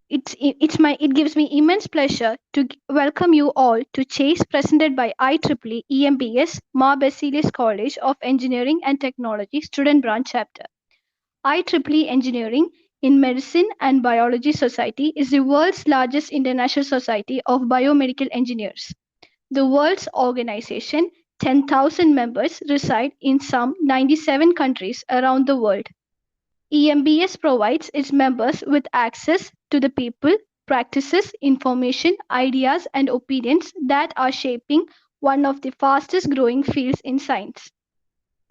It gives me immense pleasure to welcome you all to Chase, presented by IEEE EMBS Ma Basilius College of Engineering and Technology Student Branch Chapter. IEEE Engineering in Medicine and Biology Society is the world's largest international society of biomedical engineers. The world's organization, 10,000 members, reside in some 97 countries around the world. EMBS provides its members with access to the people, practices, information, ideas, and opinions that are shaping one of the fastest growing fields in science.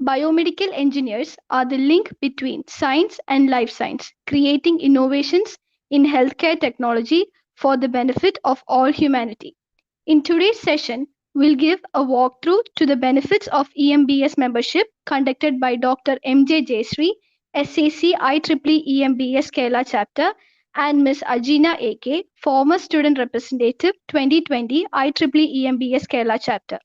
Biomedical engineers are the link between science and life science, creating innovations in healthcare technology for the benefit of all humanity. In today's session, we'll give a walkthrough to the benefits of EMBS membership conducted by Dr. MJ Jayshree, SAC IEEE EMBS Kerala chapter, and Ms. Ajina AK, former student representative 2020 IEEE EMBS Kerala chapter.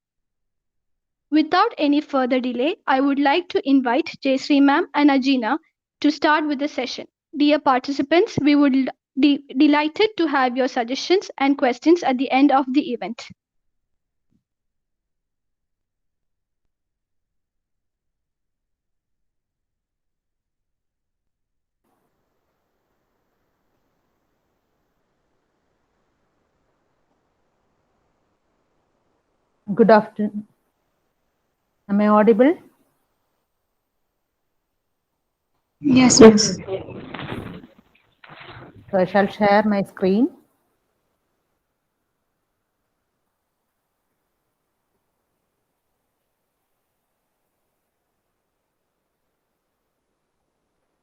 Without any further delay, I would like to invite Jayshree ma'am and Ajina to start with the session. Dear participants, we would be delighted to have your suggestions and questions at the end of the event. Good afternoon. Am I audible? Yes, miss. So I shall share my screen.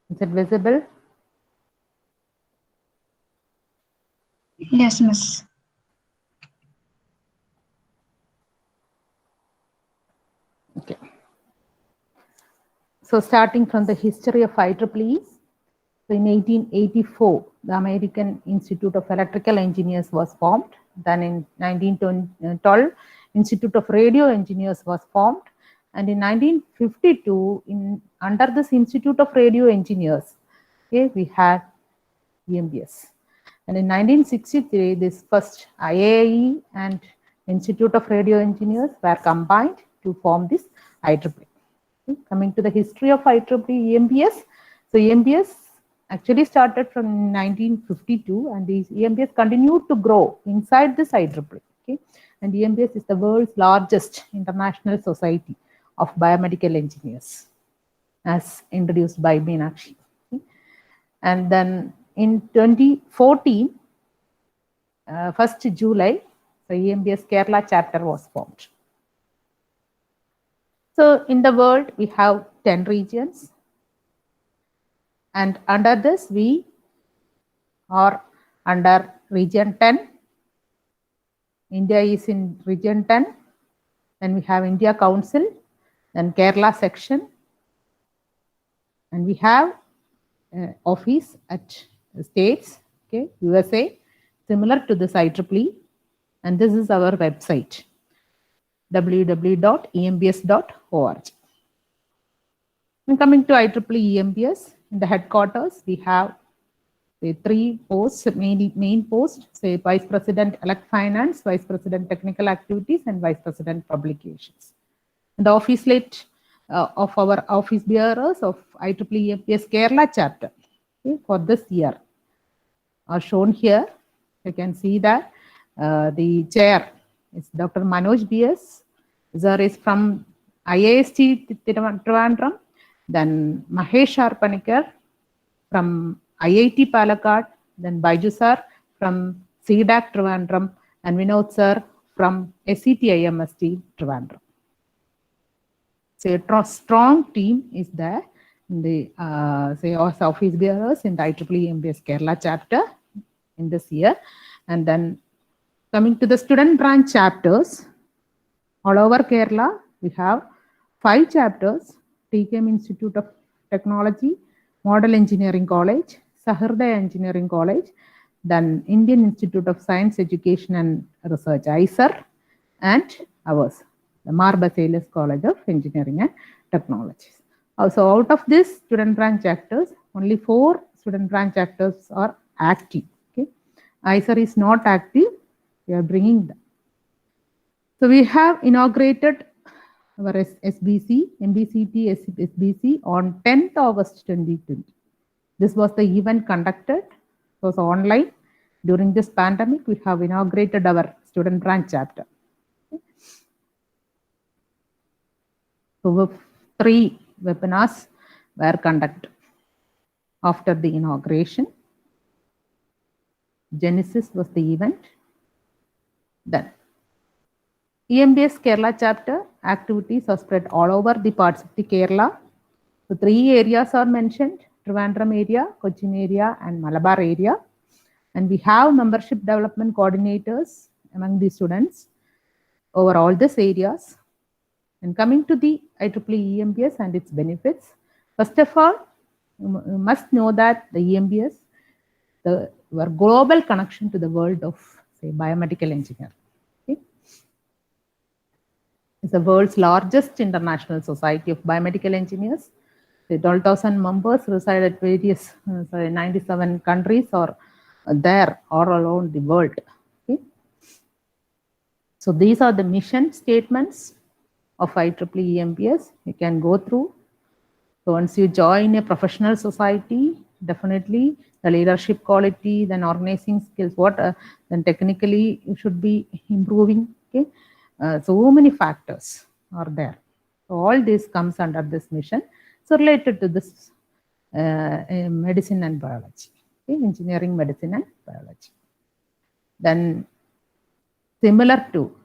Is it visible? Yes, miss. Okay. So starting from the history of IEEE, so in 1884, the American Institute of Electrical Engineers was formed. Then in 1912, Institute of Radio Engineers was formed. And in 1952, under this Institute of Radio Engineers, okay, we had EMBS. And in 1963, this first IAE and Institute of Radio Engineers were combined to form this IEEE. Okay. Coming to the history of IEEE EMBS, so EMBS actually started from 1952, and these EMBS continued to grow inside this IEEE. Okay. And EMBS is the world's largest international society of biomedical engineers, as introduced by Meenakshi. Okay. And then in 2014, 1st July, the EMBS Kerala chapter was formed. So in the world, we have 10 regions. And under this, we are under region 10. India is in region 10. Then we have India Council, then Kerala section. And we have office at states, okay, USA, similar to this IEEE. And this is our website, www.embs.org. And coming to IEEE EMBS, in the headquarters, we have the 3 posts, main posts, say Vice President Elect Finance, Vice President Technical Activities, and Vice President Publications. And the office list of our office bearers of IEEE EMBS Kerala chapter, okay, for this year are shown here. You can see that the chair is Dr. Manoj BS. Sir is from IIST Trivandrum. Then Mahesh Arpanikar from IIT Palakkad. Then Baiju sir from CDAC Trivandrum. And Vinod sir from SET IMST Trivandrum. So a strong team is there in the say office bearers in the IEEE EMBS Kerala chapter in this year. And then coming to the student branch chapters, all over Kerala, we have 5 chapters: TKM Institute of Technology, Model Engineering College, Sahrdaya Engineering College, then Indian Institute of Science, Education and Research, ISER, and ours, the Mar Basilius College of Engineering and Technologies. Also, out of this student branch chapters, only 4 student branch chapters are active. Okay. ISER is not active, we are bringing them. So we have inaugurated our SBC, MBCT SBC on 10th August 2020. This was the event conducted, it was online. During this pandemic, we have inaugurated our student branch chapter. So 3 webinars were conducted after the inauguration. Genesis was the event. Then EMBS Kerala chapter activities are spread all over the parts of the Kerala. So 3 areas are mentioned: Trivandrum area, Cochin area, and Malabar area. And we have membership development coordinators among the students over all these areas. And coming to the IEEE EMBS and its benefits, first of all, you must know that the EMBS, our global connection to the world of, say, biomedical engineering. Okay? It's the world's largest international society of biomedical engineers. The 12,000 members reside at various 97 countries or there all around the world. Okay? So these are the mission statements of IEEE EMBS. You can go through. So once you join a professional society, definitely the leadership quality, then organizing skills, then technically you should be improving. Okay, so many factors are there. So all this comes under this mission. So related to this medicine and biology, okay? Engineering, medicine and biology. Then similar to,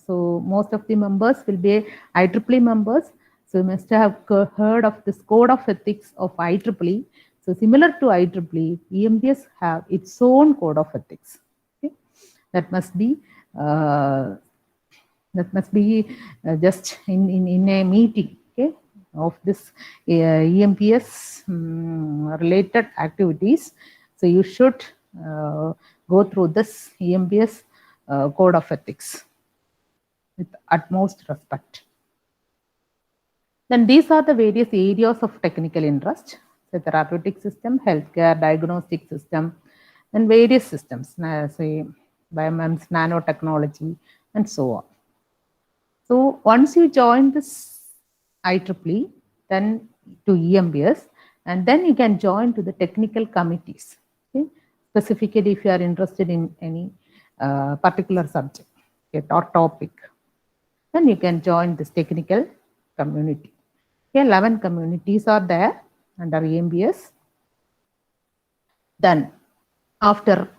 so most of the members will be IEEE members. So you must have heard of this code of ethics of IEEE. So similar to IEEE, EMBS have its own code of ethics. Okay? That must be just in a meeting, okay, of this EMBS related activities. So you should go through this EMBS code of ethics with utmost respect. Then these are the various areas of technical interest: the therapeutic system, healthcare, diagnostic system, and various systems, say biomems, nanotechnology, and so on. So once you join this IEEE, then to EMBS, and then you can join to the technical committees. Okay? Specifically, if you are interested in any particular subject, okay, or topic, then you can join this technical community. Okay, 11 communities are there under EMBS. Then after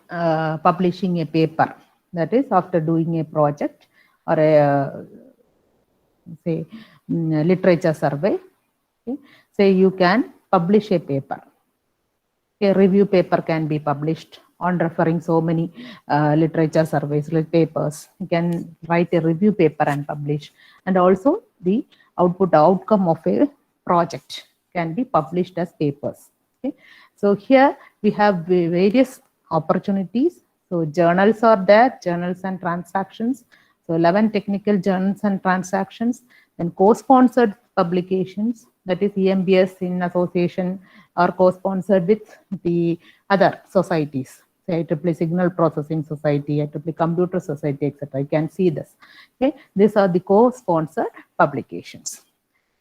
publishing a paper, that is after doing a project or a say literature survey, okay, say you can publish a paper. A review paper can be published on referring so many literature surveys, papers. You can write a review paper and publish, and also the outcome of a project can be published as papers. Okay? So here we have various opportunities. So journals are there, journals and transactions. So 11 technical journals and transactions, then co-sponsored publications, that is EMBS in association or co-sponsored with the other societies, say IEEE Signal Processing Society, IEEE Computer Society, etc. You can see this. Okay, these are the co-sponsored publications.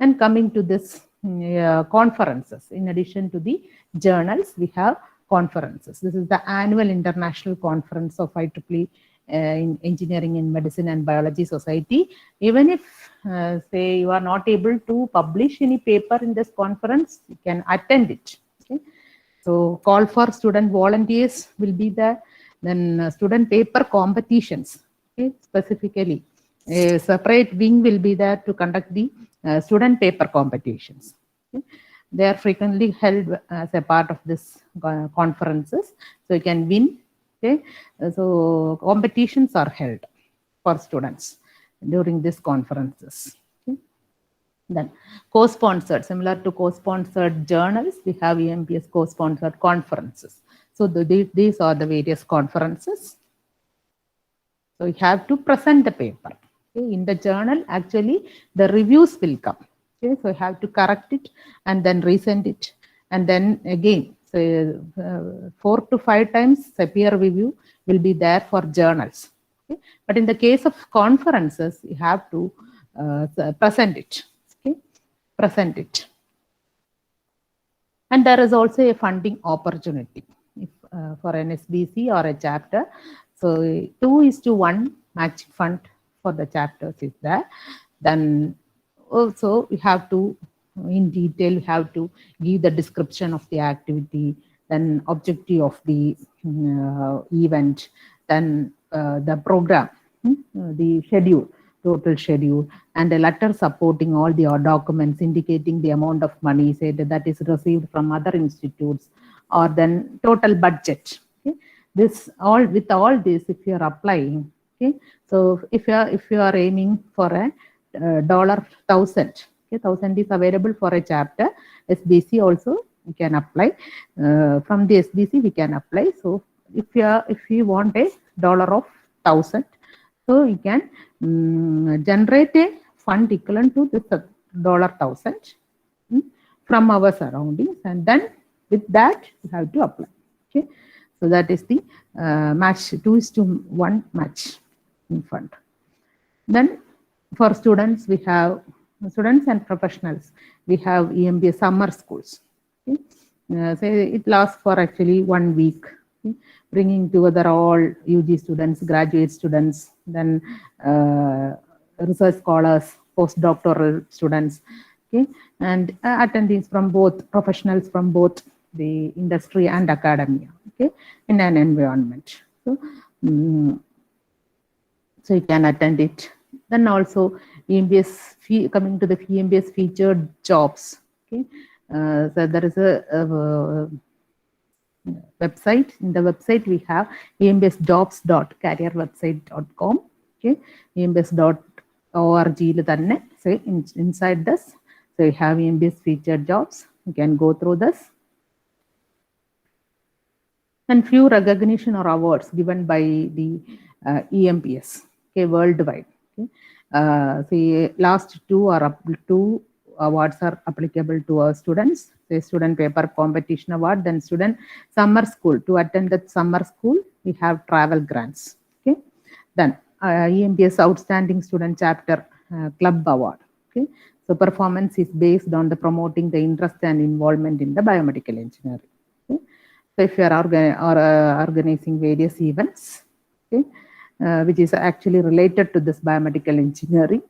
And coming to this conferences, in addition to the journals, we have conferences. This is the annual international conference of IEEE in Engineering and Medicine and Biology Society. Even if say you are not able to publish any paper in this conference, you can attend it. Okay? So call for student volunteers will be there. Then student paper competitions, okay? Specifically a separate wing will be there to conduct the student paper competitions. Okay? They are frequently held as a part of this conferences, so you can win. Okay, so competitions are held for students during these conferences. Okay? Then co-sponsored, similar to co-sponsored journals, we have EMBS co-sponsored conferences. So these are the various conferences. So you have to present the paper. Okay? In the journal, actually, the reviews will come. Okay? So you have to correct it and then resend it. And then again, So 4 to 5 times a peer review will be there for journals. Okay? But in the case of conferences, you have to present it. Okay? Present it. And there is also a funding opportunity if, for an SBC or a chapter. So 2:1 matching fund for the chapters is there. Then also you have to, in detail, you have to give the description of the activity, then objective of the event, then the program, the schedule, total schedule, and a letter supporting all the documents indicating the amount of money said that is received from other institutes, or then total budget. Okay? This all, with all this, if you are applying, okay, so if you are aiming for a $1,000, okay, 1,000 is available for a chapter. SBC also you can apply. From the SBC we can apply. So if you want a $1,000, so you can generate a fund equivalent to this $1,000 from our surroundings, and then with that you have to apply. Okay, so that is the match 2:1 match in fund. Then for students, we have students and professionals. We have EMBA summer schools. Okay? So it lasts for actually 1 week, okay? Bringing together all UG students, graduate students, then research scholars, postdoctoral students, okay, and attendees from both, professionals from both the industry and academia, okay, in an environment. So, so you can attend it. Then also EMBS, coming to the EMBS featured jobs. Okay, so there is a website. In the website we have embsjobs.careerwebsite.com. Okay, embs.org. So inside this, so you have EMBS featured jobs. You can go through this. And few recognition or awards given by the EMPS, okay, worldwide. Okay. The last two awards are applicable to our students. The student paper competition award, then student summer school. To attend that summer school, we have travel grants. Okay. Then EMPS outstanding student chapter club award. Okay. So performance is based on the promoting the interest and involvement in the biomedical engineering. Okay. So if you are organizing various events, okay, which is actually related to this biomedical engineering,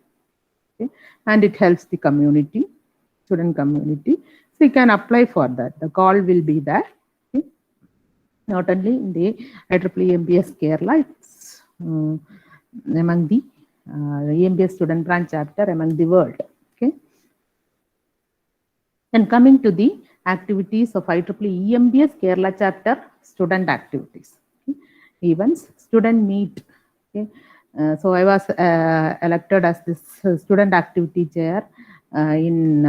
okay, and it helps the community, student community, so you can apply for that. The call will be there. Okay. Not only in the IEEE EMBS Kerala, it's among the EMBS student branch chapter among the world. Okay. And coming to the activities of IEEE EMBS Kerala chapter student activities, okay. Events, student meet. Okay. So I was elected as this student activity chair in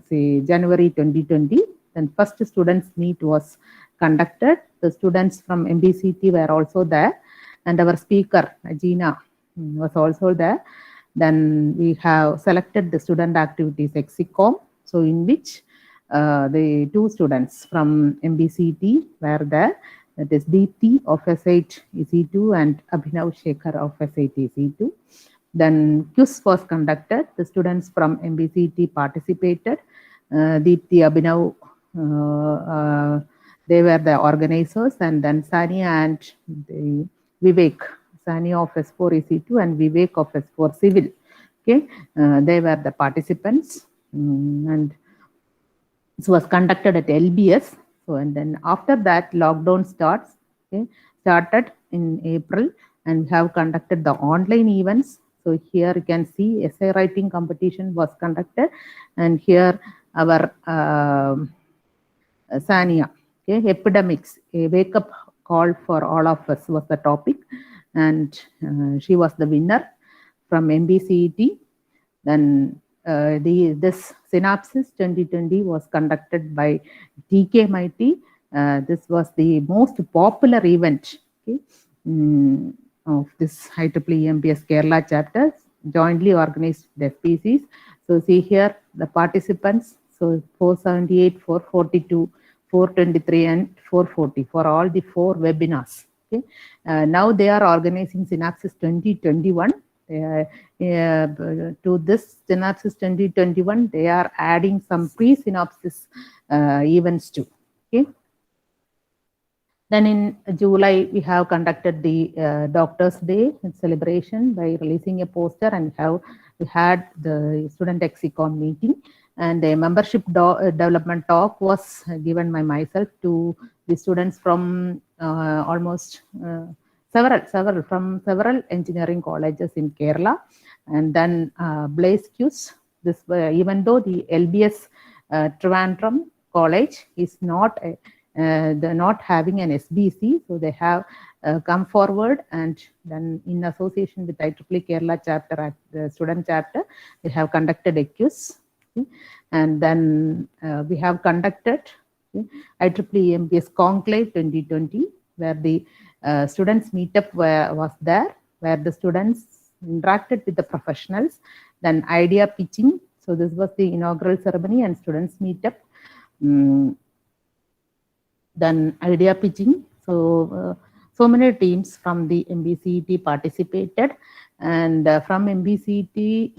say January 2020. Then first students meet was conducted. The students from MBCT were also there, and our speaker Gina was also there. Then we have selected the student activities Exicom, so in which the two students from MBCT were there. That is Deepthi of S8 EC2 and Abhinav Shekhar of S8 EC2. Then quiz was conducted. The students from MBCT participated. Deepthi, Abhinav, they were the organizers, and then Sania and the Vivek, Sania of S4 EC2 and Vivek of S4 Civil. Okay, they were the participants, and this was conducted at LBS. So, and then after that, lockdown starts. Okay, started in April, and we have conducted the online events. So here you can see essay writing competition was conducted, and here our Sania, okay, epidemics, a wake up call for all of us was the topic, and she was the winner from MBCET. Then this synopsis 2020 was conducted by TK Mighty. This was the most popular event, okay, of this IEEE EMBS Kerala chapter, jointly organized with FPCs. So see here the participants. So 478, 442, 423 and 440 for all the 4 webinars. Okay. Now they are organizing Synapsis 2021. To this Synapsis 2021, they are adding some pre-synopsis events too. Okay. Then in July, we have conducted the Doctors' Day celebration by releasing a poster, and we had the student Exicom meeting, and a membership development talk was given by myself to the students from almost several engineering colleges in Kerala, and then Blaze Qs. This even though the LBS Trivandrum College is not they're not having an SBC, so they have come forward, and then in association with IEEE Kerala chapter, the student chapter, they have conducted a quiz, and then we have conducted IEEE EMBS Conclave 2020, where the students meetup was there, where the students interacted with the professionals, then idea pitching. So this was the inaugural ceremony and students meetup. Then idea pitching. So many teams from the MBCET participated, and from MBCET,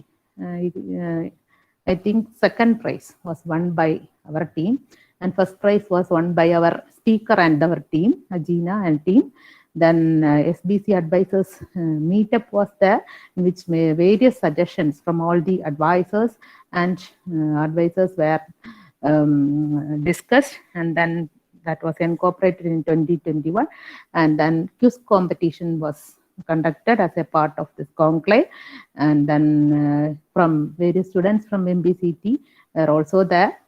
I think second prize was won by our team, and first prize was won by our speaker and our team, Ajina and team. Then SBC advisors meetup was there, in which various suggestions from all the advisors and advisors were discussed, and then that was incorporated in 2021, and then quiz competition was conducted as a part of this conclave, and then from various students from MBCT were also there.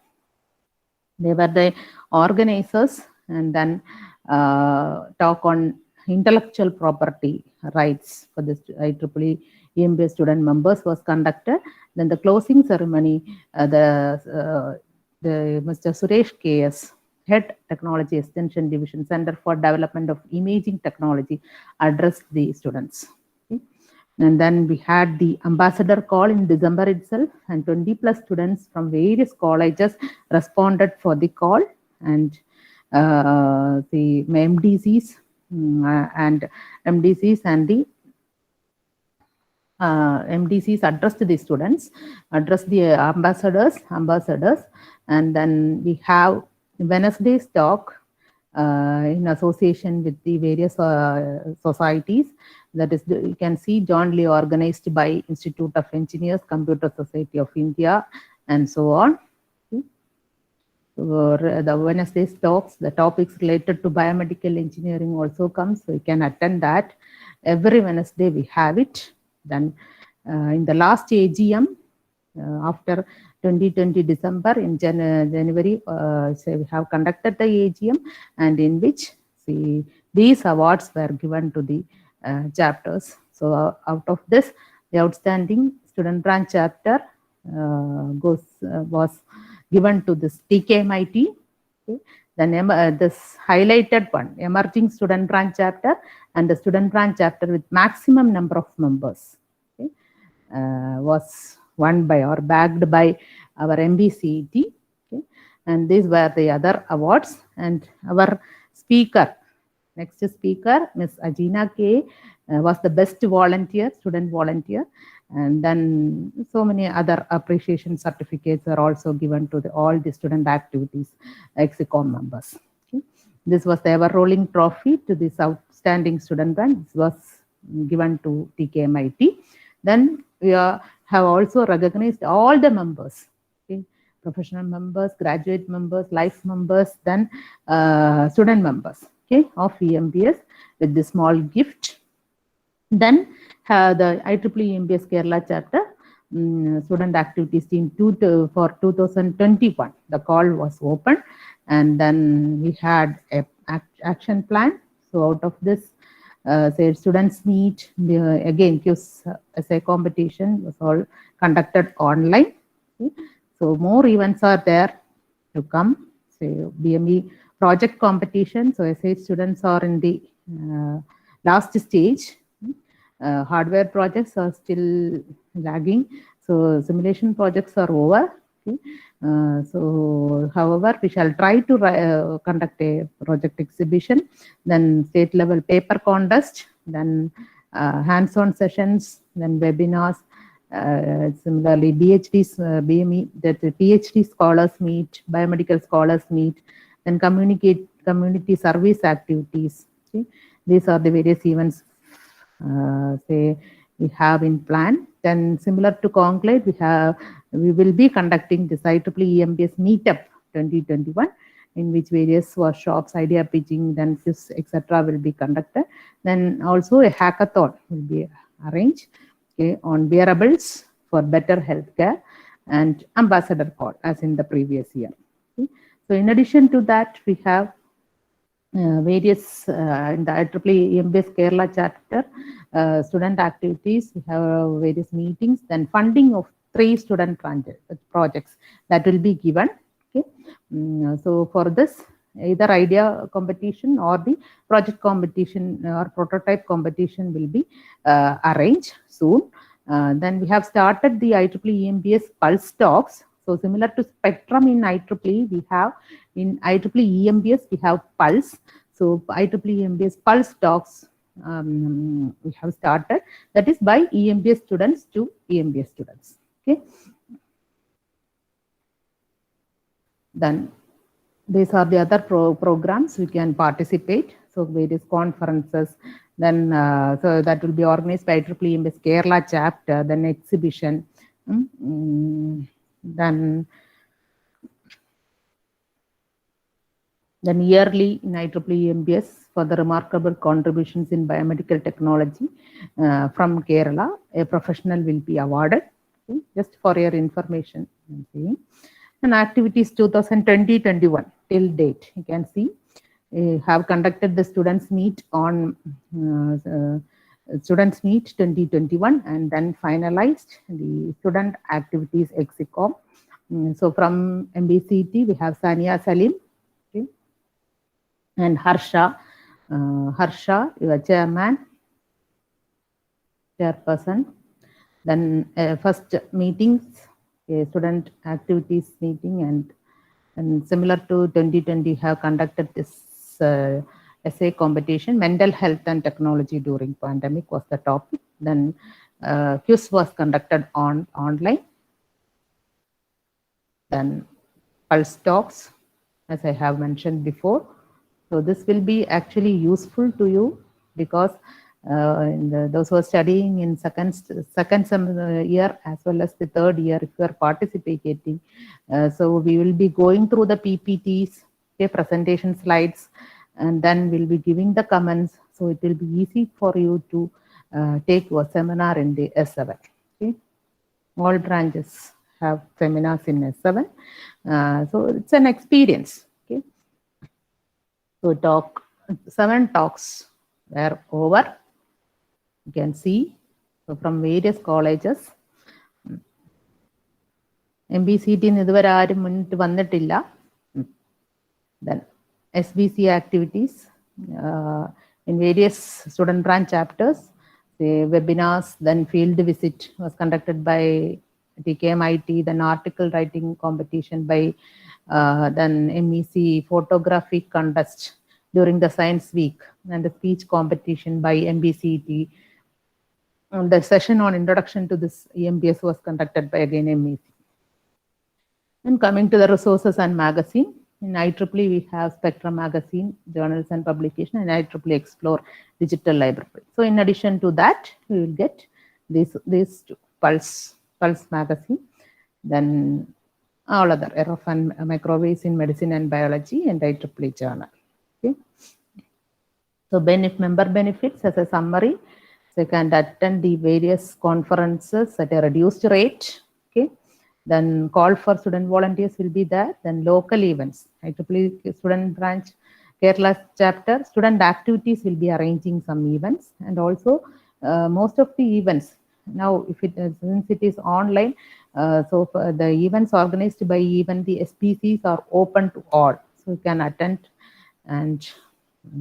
They were the organizers, and then talk on intellectual property rights for the IEEE EMBA student members was conducted. Then the closing ceremony, the Mr. Suresh KS, Head Technology Extension Division, Center for Development of Imaging Technology, addressed the students. Okay. And then we had the ambassador call in December itself, and 20 plus students from various colleges responded for the call, and the MDCs and the MDCs addressed the students, addressed the ambassadors, and then we have Wednesday's talk in association with the various societies. That is, you can see John Lee organized by Institute of Engineers, Computer Society of India, and so on. So the Wednesday's talks, the topics related to biomedical engineering also comes, so you can attend that. Every Wednesday we have it. Then in the last AGM, after 2020 December, in January, so we have conducted the AGM, and in which these awards were given to the chapters. So out of this, the outstanding student branch chapter was given to this TKMIT. Okay. Then this highlighted one, emerging student branch chapter, and the student branch chapter with maximum number of members, okay, was won by or bagged by our MBCET. Okay. And these were the other awards. And our speaker, next speaker, Ms. Ajina K, was the best volunteer, student volunteer. And then so many other appreciation certificates are also given to all the student activities, Exicom members. Okay. This was the ever rolling trophy to this outstanding student branch. This was given to TKMIT. Then we have also recognized all the members, okay, professional members, graduate members, life members, then student members, okay, of EMBS with the small gift. Then the IEEE EMBS Kerala chapter student activities team for 2021. The call was open, and then we had a action plan. So out of this, say students meet, again quiz essay competition was all conducted online. Okay. So more events are there to come. Say BME project competition. So essay students are in the last stage. Hardware projects are still lagging. So simulation projects are over. Okay. So, however, we shall try to conduct a project exhibition, then state level paper contest, then hands-on sessions, then webinars. Similarly, PhDs, BME, that the PhD scholars meet, biomedical scholars meet, then community service activities. Okay. These are the various events say we have in plan. Then similar to Conclave, we will be conducting this IEEE EMBS Meetup 2021, in which various workshops, idea pitching, then this etc. will be conducted. Then also a hackathon will be arranged, okay, on wearables for better healthcare and ambassador call as in the previous year. Okay. So in addition to that, we have various in the IEEE EMBS Kerala chapter student activities. We have various meetings, then funding of 3 student projects that will be given. Okay. So for this, either idea competition or the project competition or prototype competition will be arranged soon. Then we have started the IEEE EMBS Pulse Talks. So similar to Spectrum in IEEE, we have in IEEE EMBS, we have Pulse. So IEEE EMBS Pulse Talks we have started. That is by EMBS students to EMBS students. Okay. Then these are the other programs we can participate. So various conferences. Then so that will be organized by IEEE EMBS Kerala chapter. Then exhibition. Then yearly in IEEE EMBS for the remarkable contributions in biomedical technology from Kerala, a professional will be awarded. Okay, just for your information. Okay. And activities 2020-21 till date, you can see have conducted the students meet on students meet 2021 and then finalized the student activities exicom. So from MBCT we have Sania Salim, okay, and Harsha, your chairperson. Then first meetings, student activities meeting, and similar to 2020 have conducted this essay competition. Mental health and technology during pandemic was the topic. Then quiz was conducted online. Then Pulse Talks, as I have mentioned before. So this will be actually useful to you because those who are studying in second year as well as the third year, if you are participating, so we will be going through the PPTs, okay, presentation slides, and then we'll be giving the comments. So it will be easy for you to take your seminar in the S7. Okay, all branches have seminars in S7, so it's an experience. Okay, so 7 talks were over. You can see, so from various colleges. MBCT ഇതുവരെ ആരും മുന്നിട്ട് വന്നിട്ടില്ല. Then SBC activities in various student branch chapters, the webinars, then field visit was conducted by TKMIT, then article writing competition by then MEC photography contest during the science week, and the speech competition by MBCT. The session on introduction to this EMBS was conducted by again MEC. And coming to the resources and magazine, in IEEE we have Spectrum magazine, journals and publication, and IEEE Explore digital library. So in addition to that, we will get these two, Pulse magazine, then all other RF and microwaves in medicine and biology, and IEEE journal. Okay. So member benefits as a summary. So you can attend the various conferences at a reduced rate. Okay. Then call for student volunteers will be there. Then local events, IEEE student branch, Kerala chapter, student activities will be arranging some events, and also most of the events now, since it is online, so the events organized by even the SPCs are open to all, so you can attend, and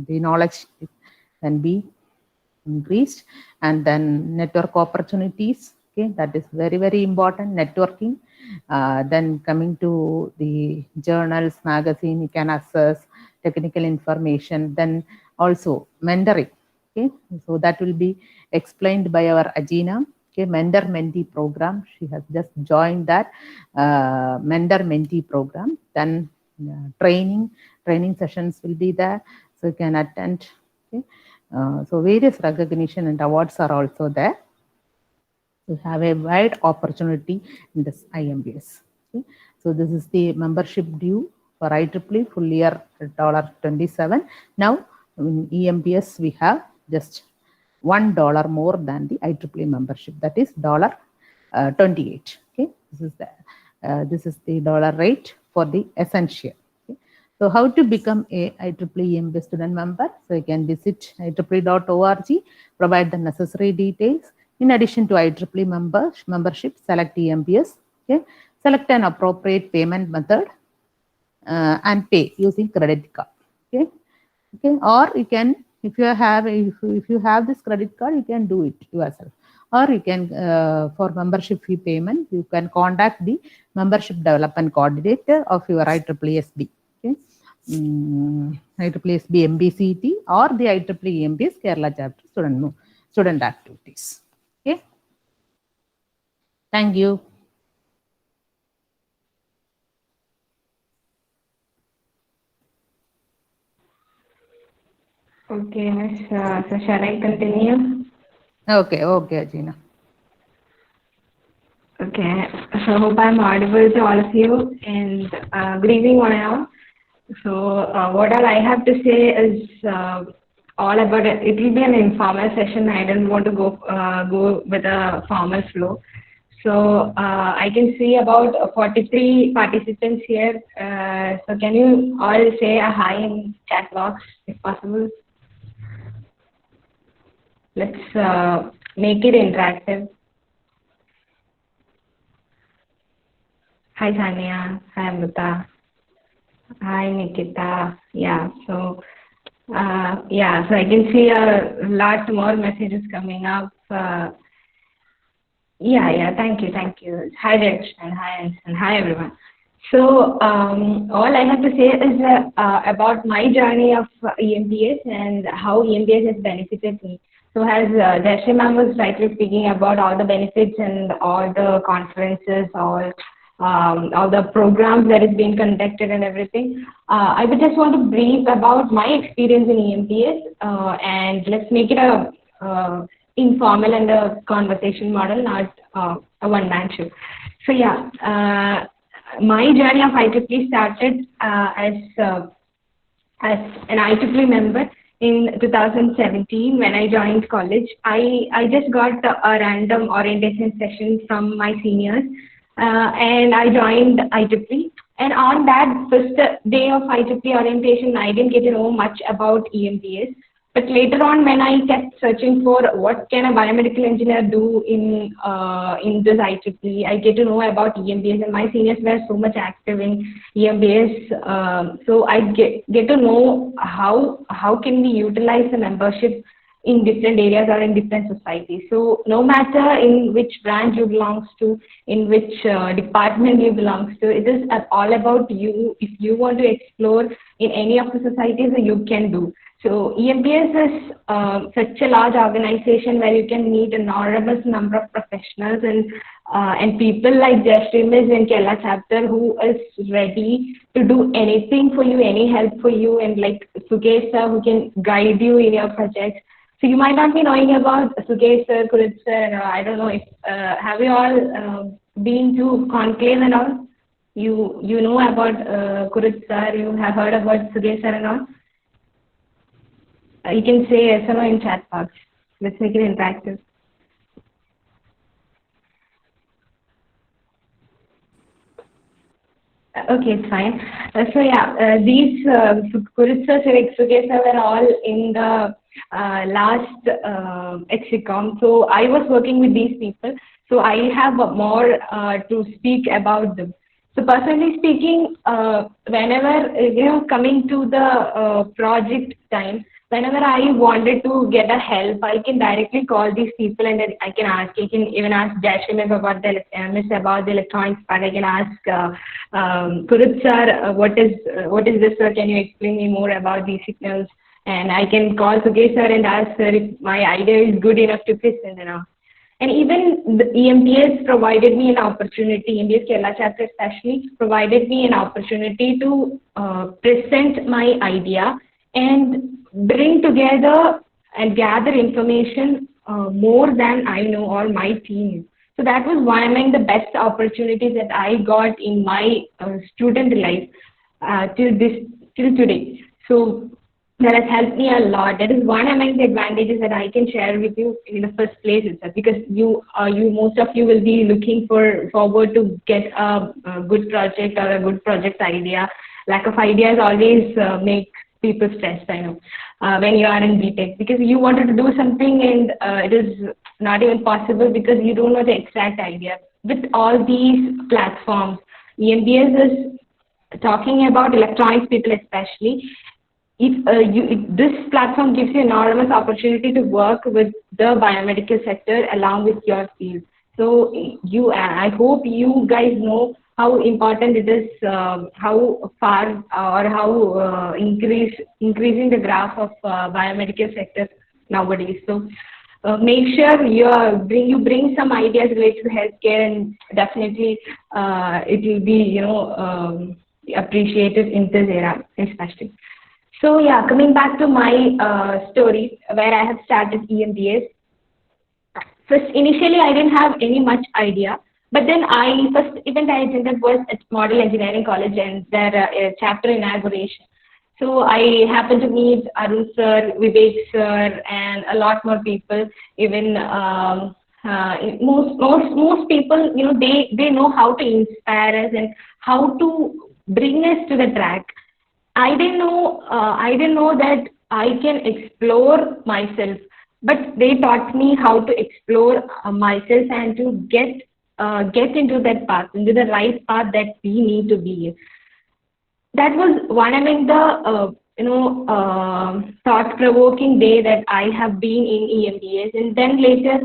the knowledge can be increased. And then network opportunities, okay, Okay, that is very, very important, networking. Then coming to the journals, magazine, you can access technical information. Then also mentoring. Okay, so that will be explained by our Ajina. Okay, mentor mentee program. She has just joined that mentor mentee program. Then training sessions will be there, so you can attend. Okay, so various recognition and awards are also there. You have a wide opportunity in this IMBS. Okay. So this is the membership due for IEEE full year $27. Now in EMBS we have just $1 more than the IEEE membership, that is $28. Okay, this is the dollar rate for the essential. Okay. So how to become a IEEE EMBS student member? So you can visit IEEE.org, provide the necessary details. In addition to IEEE membership, select EMBS. Okay. Select an appropriate payment method and pay using credit card. Okay. Okay. Or you can, if you have this credit card, you can do it yourself. Or you can, for membership fee payment, you can contact the membership development coordinator of your IEEE-SB. Okay. IEEE-SB MBCT or the IEEE EMBS Kerala chapter student activities. Okay. Thank you. Okay, Miss. So shall I continue? Okay, Ajina. Okay. So hope I'm audible to all of you, and good evening, one and all. So what all I have to say is all about it. It will be an informal session. I didn't want to go with a formal flow. So I can see about 43 participants here. So can you all say a hi in chat box if possible? Let's make it interactive. Hi Sania, hi Amrita, hi Nikita. Yeah, so so I can see a lot more messages coming up. Thank you. Hi Rich and hi Anson, hi everyone. So all I have to say is about my journey of EMBS and how EMBS has benefited me. So as Jayashree ma'am was rightly speaking about all the benefits and all the conferences, all the programs that is being conducted and everything, I would just want to brief about my experience in EMBS and let's make it a informal and a conversation model, not a one-man show. So my journey of IEEE started as an IEEE member in 2017 when I joined college. I just got a random orientation session from my seniors and I joined IEEE. And on that first day of IEEE orientation, I didn't get to know much about EMBS. But later on, when I kept searching for what can a biomedical engineer do in this IEEE, I get to know about EMBS, and my seniors were so much active in EMBS. So I get to know how can we utilize the membership in different areas or in different societies. So no matter in which branch you belongs to, in which department you belongs to, it is all about you. If you want to explore in any of the societies, you can do. So EMBS is such a large organization where you can meet an enormous number of professionals and people like Jayashree in Kerala chapter who is ready to do anything for you, any help for you, and like Sukesh sir who can guide you in your projects. So you might not be knowing about Sukesh sir, Kurit sir, and I don't know if have you all been to conclave and all? You know about Kurit sir, you have heard about Sukesh sir and all? You can say yes or no in chat box. Let's make it interactive. Okay, it's fine. These Kuritsa Sukesh were all in the last Exicom. So I was working with these people. So I have more to speak about them. So personally speaking, whenever coming to the project time, whenever I wanted to get a help, I can directly call these people and then I can ask. I can even ask Jashim about the electronics part. I can ask Kurut sir, what is this sir? Can you explain me more about these signals? And I can call Sukesh sir and ask sir if my idea is good enough to present and all. And even the EMPS provided me an opportunity, EMPS Kerala chapter especially provided me an opportunity to present my idea and bring together and gather information more than I know or my team. So that was one among the best opportunities that I got in my student life till today. So that has helped me a lot. That is one among the advantages that I can share with you in the first place itself, because most of you will be looking forward to get a good project or a good project idea. Lack of ideas always make people stressed, I know, when you are in BTech, because you wanted to do something and it is not even possible because you don't know the exact idea. With all these platforms, EMBS is talking about electronics people especially. If this platform gives you enormous opportunity to work with the biomedical sector along with your field. So I hope you guys know how important it is, how far or how increasing the graph of biomedical sector nowadays. So make sure you bring some ideas related to healthcare, and definitely it will be appreciated in this era especially. So yeah, coming back to my story where I have started EMBS. First, initially I didn't have any much idea, but then first event I attended was at Model Engineering College and their chapter inauguration. So I happened to meet Arun sir, Vivek sir, and a lot more people. Even most people, they know how to inspire us and how to bring us to the track. I didn't know that I can explore myself, but they taught me how to explore myself and to get into that path, into the right path that we need to be in. That was one among the thought-provoking day that I have been in EMBS, and then later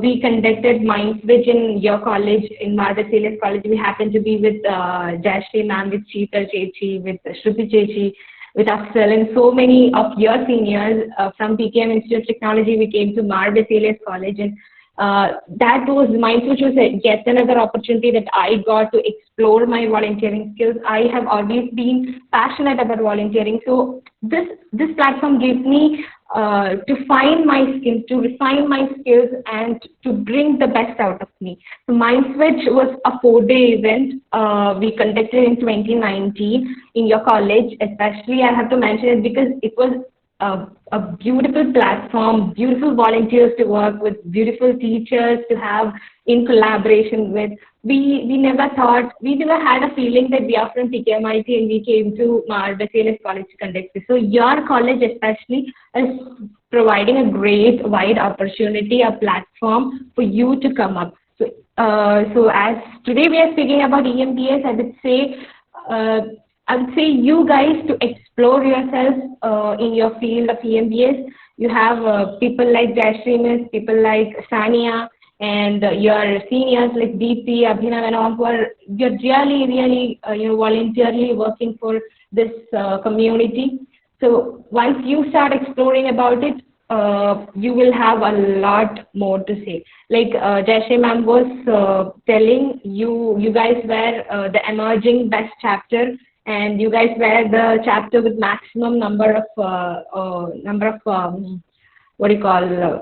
we conducted Mindswitch in your college, in Marbasilis College. We happened to be with Jayashree ma'am, with Sheetal Chechi, with Shruti Chechi, with Afzal, and so many of your seniors from PKM Institute of Technology. We came to Marbasilis College, and that was Mindswitch was yet another opportunity that I got to explore my volunteering skills. I have always been passionate about volunteering, so this platform gives me to find my skills, to refine my skills, and to bring the best out of me. So Mindswitch was a 4-day event we conducted in 2019 in your college. Especially, I have to mention it because it was a beautiful platform, beautiful volunteers to work with, beautiful teachers to have in collaboration with. We never had a feeling that we are from PKMIT and we came to Marbasilis College to conduct this. So your college especially is providing a great wide opportunity, a platform for you to come up. So as today we are speaking about EMPS, I would say you guys to explore yourself in your field of EMBS. You have people like Jayashree, people like Sania, and your seniors like Deepthi, Abhinav, and all who are really voluntarily working for this community. So once you start exploring about it, you will have a lot more to say. Like Jayashree ma'am was telling you guys were the emerging best chapter, and you guys were the chapter with maximum number of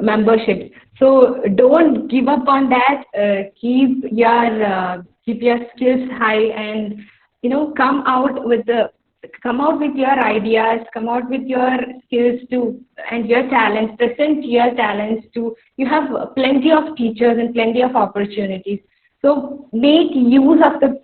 memberships. So don't give up on that. Keep your skills high, and come out with your ideas, come out with your skills and your talents. Present your talents to. You have plenty of teachers and plenty of opportunities. So make use of the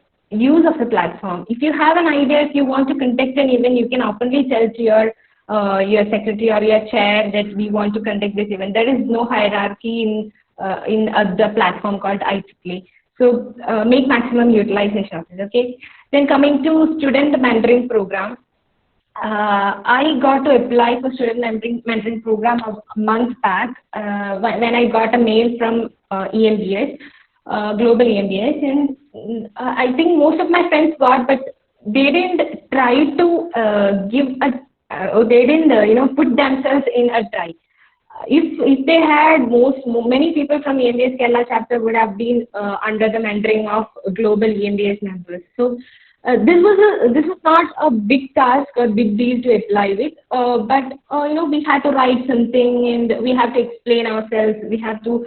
platform. If you have an idea, if you want to conduct an event, you can openly tell to your secretary or your chair that we want to conduct this event. There is no hierarchy in the platform called IEEE. So make maximum utilization of it. Okay. Then coming to student mentoring program, I got to apply for student mentoring program a month back when I got a mail from EMBS, Global EMBS, and I think most of my friends got, but they didn't try to give a, they didn't put themselves in a try. If they had many people from EMBS Kerala chapter would have been under the mentoring of global EMBS members. So this was not a big task or big deal to apply with, but we had to write something and we have to explain ourselves. We have to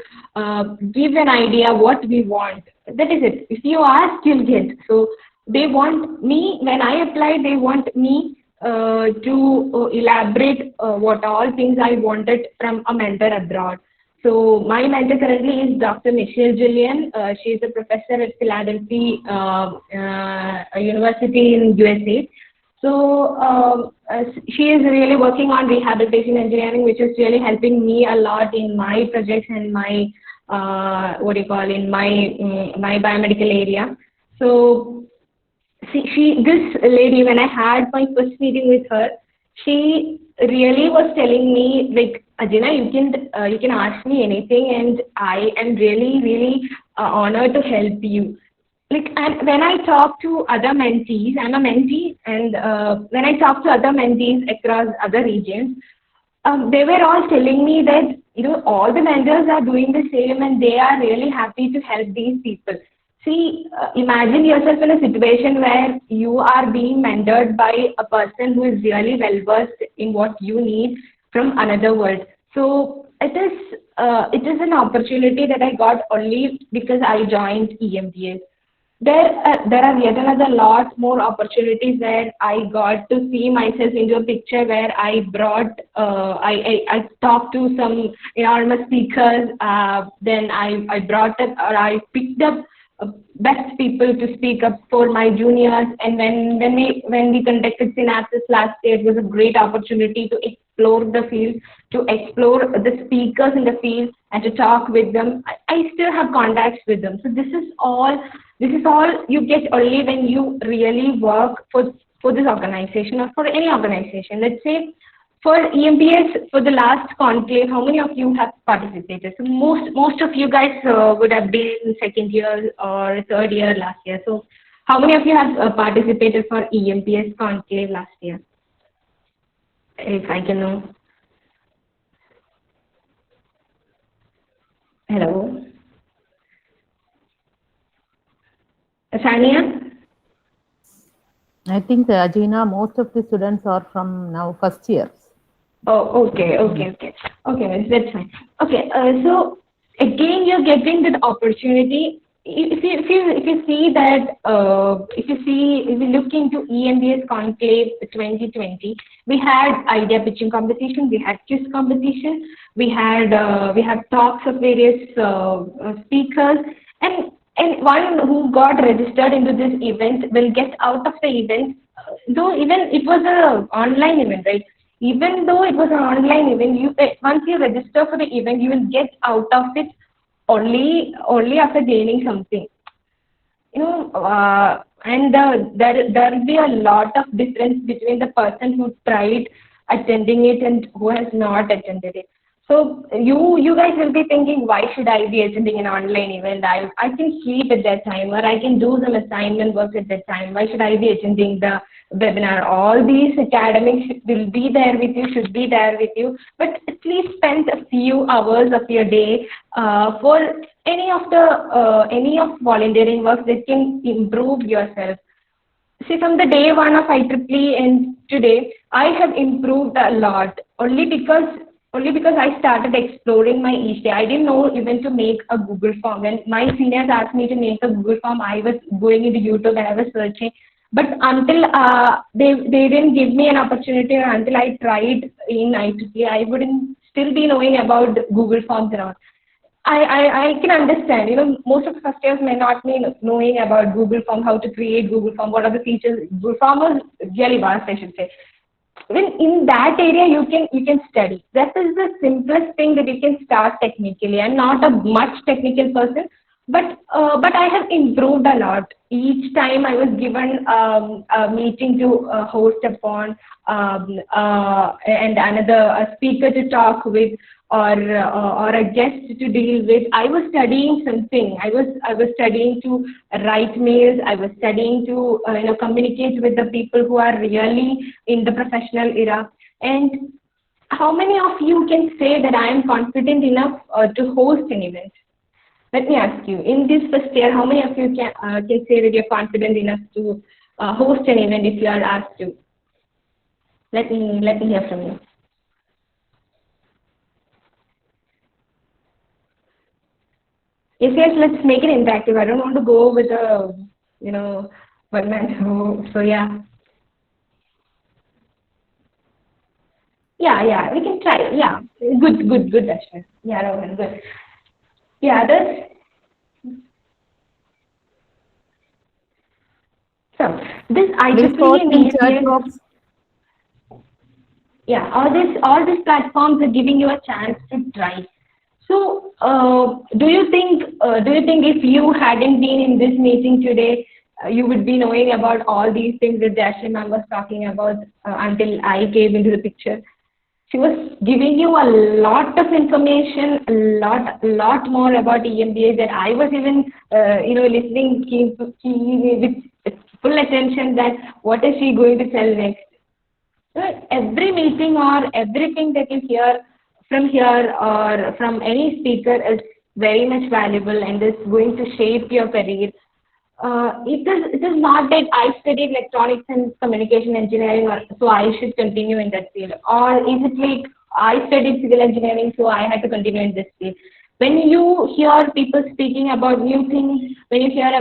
give an idea what we want. That is it. If you ask, you'll get. So they want me when I apply. They want me to elaborate what all things I wanted from a mentor abroad. So my mentor currently is Dr. Michelle Julian. She is a professor at Philadelphia University in USA. So she is really working on rehabilitation engineering, which is really helping me a lot in my projects and my in my biomedical area. So this lady, when I had my first meeting with her, she really was telling me like, Ajina, you can ask me anything, and I am really honored to help you. Like, and when I talk to other mentees, I'm a mentee, and when I talk to other mentees across other regions, they were all telling me that all the vendors are doing the same, and they are really happy to help these people. See, imagine yourself in a situation where you are being mentored by a person who is really well versed in what you need from another world. So it is an opportunity that I got only because I joined EMBS. There are yet another lot more opportunities where I got to see myself into a picture where I brought I talked to some enormous speakers. Then I brought up or I picked up best people to speak up for my juniors. And when we conducted Synapses last year, it was a great opportunity to explore the field, to explore the speakers in the field, and to talk with them. I still have contacts with them. So this is all you get only when you really work for this organization or for any organization. Let's say for EMBS, for the last conclave, how many of you have participated? So most of you guys would have been in second year or third year last year. So how many of you have participated for EMBS conclave last year? If I can know. Hello? Sania? I think, Ajina, most of the students are from now first years. Oh, okay, miss, that's fine. Okay, so again, you're getting that opportunity. If you see that, if you look into EMBS Conclave 2020, we had idea pitching competition, we had quiz competition, we had talks of various speakers, and one who got registered into this event will get out of the event, though even it was an online event, right? Even though it was an online event, once you register for the event, you will get out of it only after gaining something. And there will be a lot of difference between the person who tried attending it and who has not attended it. So you guys will be thinking, why should I be attending an online event? I can sleep at that time, or I can do some assignment work at that time. Why should I be attending the webinar? All these academics will be there with you, should be there with you, but at least spend a few hours of your day for any of volunteering work that can improve yourself. See, from the day one of IEEE and today, I have improved a lot only because I started exploring my each day. I didn't know even to make a Google form. When my seniors asked me to make a Google form, I was going into YouTube and I was searching. But until they didn't give me an opportunity, or until I tried in IEEE, I wouldn't still be knowing about Google forms and all. I can understand, most of the first years may not be knowing about Google form, how to create Google form, what are the features. Google form was really vast, I should say. Even in that area, you can study. That is the simplest thing that you can start technically. I'm not a much technical person, but I have improved a lot. Each time I was given a meeting to host upon, and another a speaker to talk with, or a guest to deal with. I was studying something. I was studying to write mails. I was studying to communicate with the people who are really in the professional era. And how many of you can say that I am confident enough to host an event? Let me ask you, in this first year, how many of you can say that you're confident enough to host an event if you are asked to? Let me hear from you. Yes, let's make it interactive. I don't want to go with a one man show. So yeah. Yeah, we can try. Yeah, good, Ashwin. Yeah, Rohan, good. Yeah, so this Please post IEEE and in chat EMBS, box. yeah, all these platforms are giving you a chance to try. So, do you think if you hadn't been in this meeting today, you would be knowing about all these things that Jashri ma'am was talking about until I came into the picture? She was giving you a lot of information, a lot more about EMBA that I was even, listening with full attention that what is she going to tell next. So every meeting or everything that you hear from here or from any speaker is very much valuable and is going to shape your career. It is not that I studied electronics and communication engineering, so I should continue in that field, or is it like I studied civil engineering, so I had to continue in this field. When you hear people speaking about new things, when you hear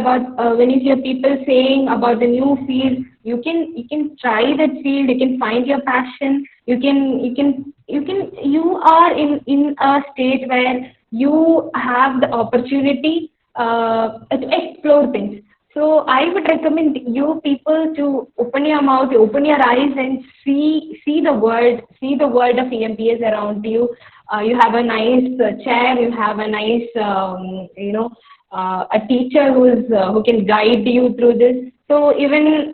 people saying about the new field, you can try that field. You can find your passion. You are in a state where you have the opportunity to explore things. So I would recommend you people to open your mouth, open your eyes, and see the world of EMPS around you. You have a nice chair. You have a nice a teacher who can guide you through this. So even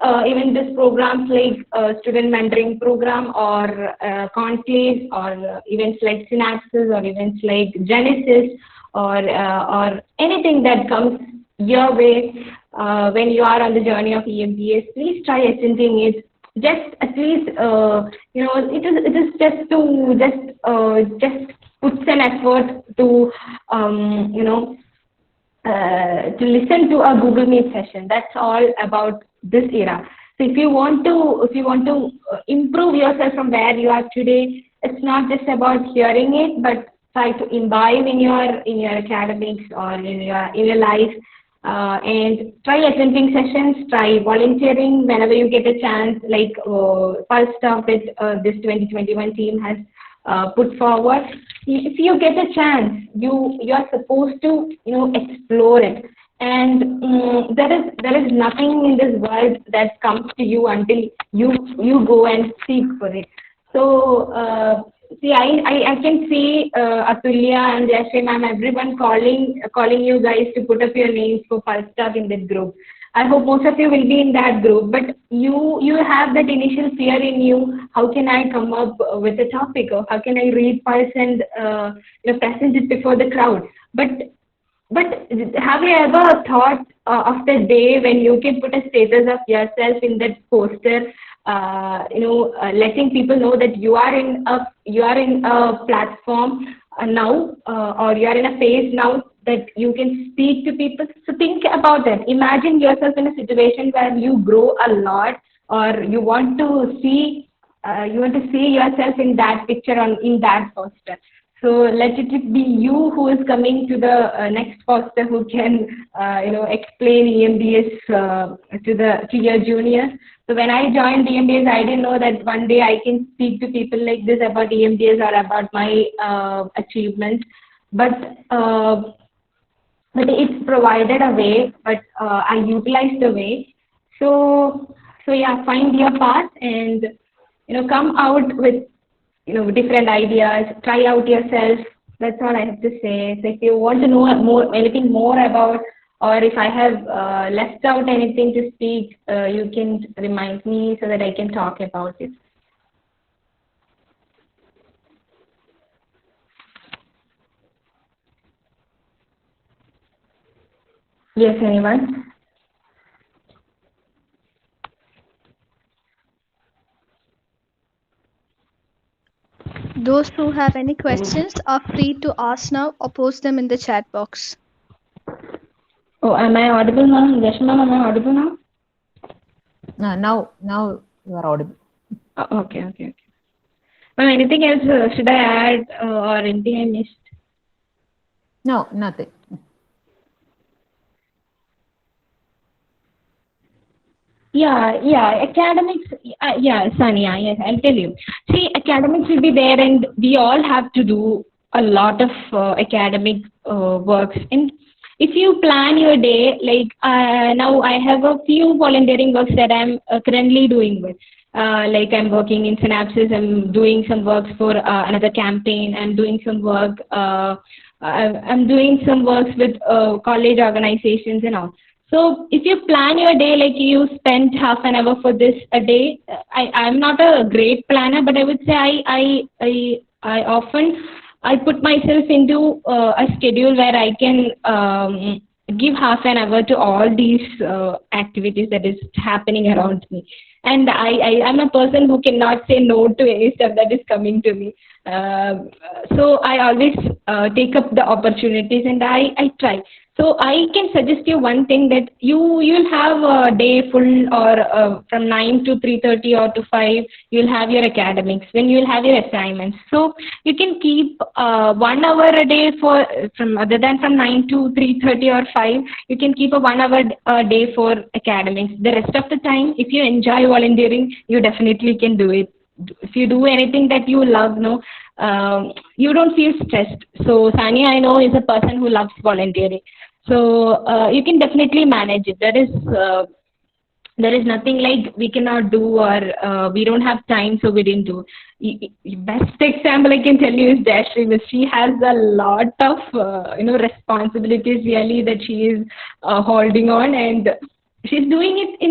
this programs like student mentoring program or conclaves or events like Synapses or events like Genesis or anything that comes your way when you are on the journey of EMBS, please try attending it. Just at least it is just puts an effort to to listen to a Google Meet session. That's all about this era. So if you want to improve yourself from where you are today, it's not just about hearing it, but try to imbibe in your academics or in your life, and try attending sessions, try volunteering whenever you get a chance, like first stuff that this 2021 team has put forward. If you get a chance, you are supposed to explore it. And there is nothing in this world that comes to you until you go and seek for it. So see, I can see Atulya and Jashri ma'am, everyone calling you guys to put up your names for first stuff in that group. I hope most of you will be in that group, but you have that initial fear in you. How can I come up with a topic, or how can I read first and present it before the crowd? But have you ever thought of the day when you can put a status of yourself in that poster, letting people know that you are in a platform now, or you are in a phase now that you can speak to people. So think about that. Imagine yourself in a situation where you grow a lot, or you want to see yourself in that picture in that poster. So let it be you who is coming to the next poster who can explain EMBS to your juniors. So when I joined EMBS, I didn't know that one day I can speak to people like this about EMBS or about my achievements. But it provided a way, but I utilized the way. So yeah, find your path and come out with different ideas. Try out yourself. That's all I have to say. So if you want to know anything more about, or if I have left out anything to speak, you can remind me so that I can talk about it. Yes, anyone? Those who have any questions are free to ask now or post them in the chat box. Oh, am I audible now? Yes, ma'am, am I audible now? Now you are audible. Okay. Ma'am, anything else should I add or anything I missed? No, nothing. Yeah, academics, yeah, Sania, yes, I'll tell you. See, academics will be there, and we all have to do a lot of academic works. And if you plan your day, like now I have a few volunteering works that I'm currently doing with. Like I'm working in Synapses, I'm doing some works for another campaign, I'm doing some work, I'm doing some works with college organizations and all. So if you plan your day, like you spend half an hour for this a day, I'm not a great planner, but I would say I often I put myself into a schedule where I can give half an hour to all these activities that is happening around me. And I'm a person who cannot say no to any stuff that is coming to me. So I always take up the opportunities, and I try. So I can suggest you one thing, that you'll have a day full, or from 9 to 3:30 or to 5, you'll have your academics, when you'll have your assignments. So you can keep 1 hour a day for, from other than from 9 to 3:30 or 5, you can keep a 1 hour a day for academics. The rest of the time, if you enjoy volunteering, you definitely can do it. If you do anything that you love, no, you don't feel stressed. So Sania, I know, is a person who loves volunteering. So you can definitely manage it. There is nothing like we cannot do, or we don't have time, so we didn't do. Best example I can tell you is Dashri, but she has a lot of responsibilities really that she is holding on, and she's doing it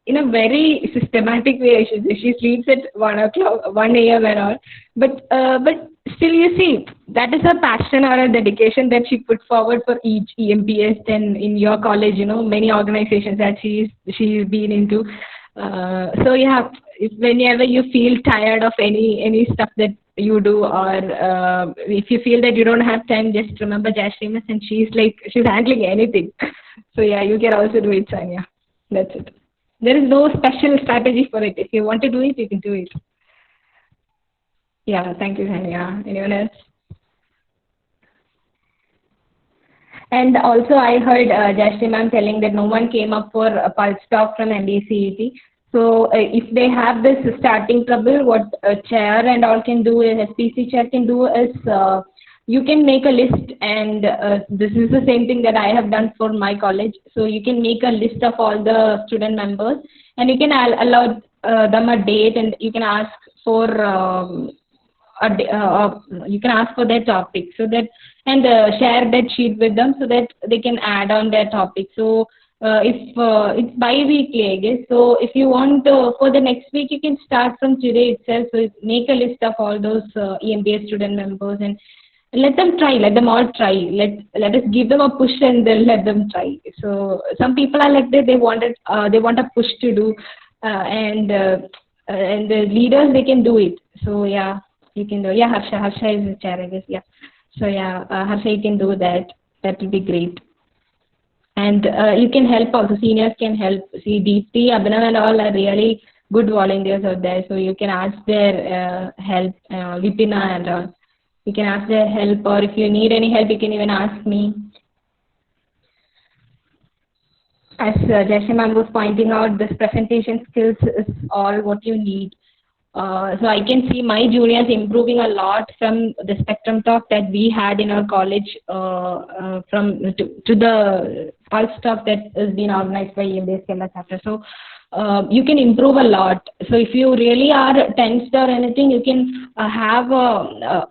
in a very systematic way. She sleeps at 1 o'clock, 1 a.m. and all, but still, you see, that is a passion or a dedication that she put forward for each EMPS. Then in your college, many organizations that she's been into. So yeah, if whenever you feel tired of any stuff that you do, or if you feel that you don't have time, just remember Jashrimas, and she's handling anything. So yeah, you can also do it, Sanya. That's it. There is no special strategy for it. If you want to do it, you can do it. Yeah, thank you, Sanya. Anyone else? And also, I heard Jashri ma'am telling that no one came up for a pulse talk from MBCET. So, if they have this starting trouble, what chair and all can do is, SPC chair can do is, you can make a list, and this is the same thing that I have done for my college. So, you can make a list of all the student members, and you can allow them a date, and you can ask for you can ask for their topic, so that, and share that sheet with them, so that they can add on their topic. So if it's bi-weekly, I guess. So if you want for the next week, you can start from today itself. So make a list of all those EMBA student members, and let them try. Let them all try. Let us give them a push, and then let them try. So some people are like that. They want a push to do, and the leaders, they can do it. So yeah, you can do. Yeah, Harsha is the chair, I guess. Yeah. So yeah, Harsha, you can do that. That will be great. And you can help also. Seniors can help. See, Deepti, Abhinav, and all are really good volunteers out there. So you can ask their help. Vipina and all. You can ask their help, or if you need any help, you can even ask me. As Jashima was pointing out, this presentation skills is all what you need. So I can see my juniors improving a lot from the spectrum talk that we had in our college, from to the pulse talk that is being organized by EMBS Kerala chapter. So you can improve a lot. So if you really are tensed or anything, you can have a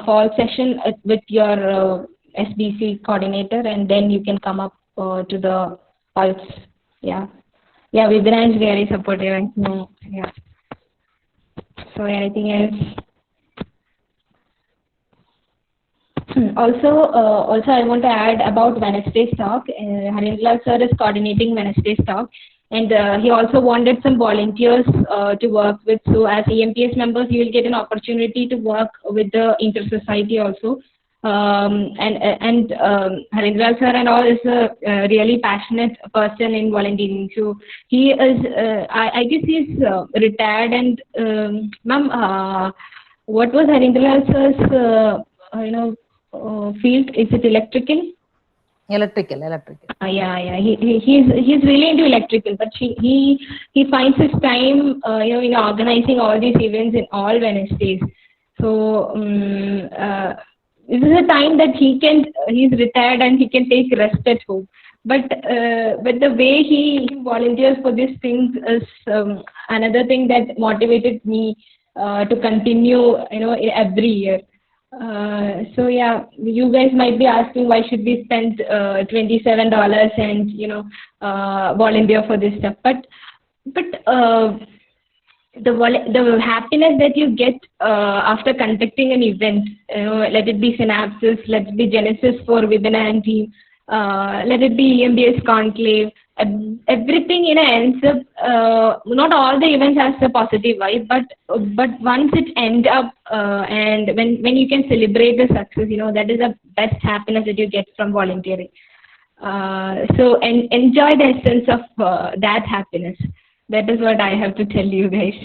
fall session with your SBC coordinator, and then you can come up to the pulse. Yeah, yeah. Vidya is very supportive. And no, yeah. So anything else? Also, I want to add about Wednesday's talk. Harindra sir is coordinating Wednesday's talk, and he also wanted some volunteers to work with. So, as EMPS members, you will get an opportunity to work with the inter society also. Harindra sir and all is a really passionate person in volunteering. So he is, I guess he's retired. And ma'am, what was Harindra sir's, field? Is it electrical? Electrical. Yeah. He's really into electrical, but he finds his time, in organizing all these events in all Wednesdays. So this is a time that he's retired and he can take rest at home. But the way he volunteers for these things is another thing that motivated me to continue, every year. So yeah, you guys might be asking why should we spend $27 and volunteer for this stuff, but the happiness that you get after conducting an event, let it be Synapses, let it be Genesis for webinar and team, let it be EMBS conclave, everything ends up. Not all the events has a positive vibe, but once it ends up, and when you can celebrate the success, that is the best happiness that you get from volunteering. So enjoy the essence of that happiness. That is what I have to tell you guys.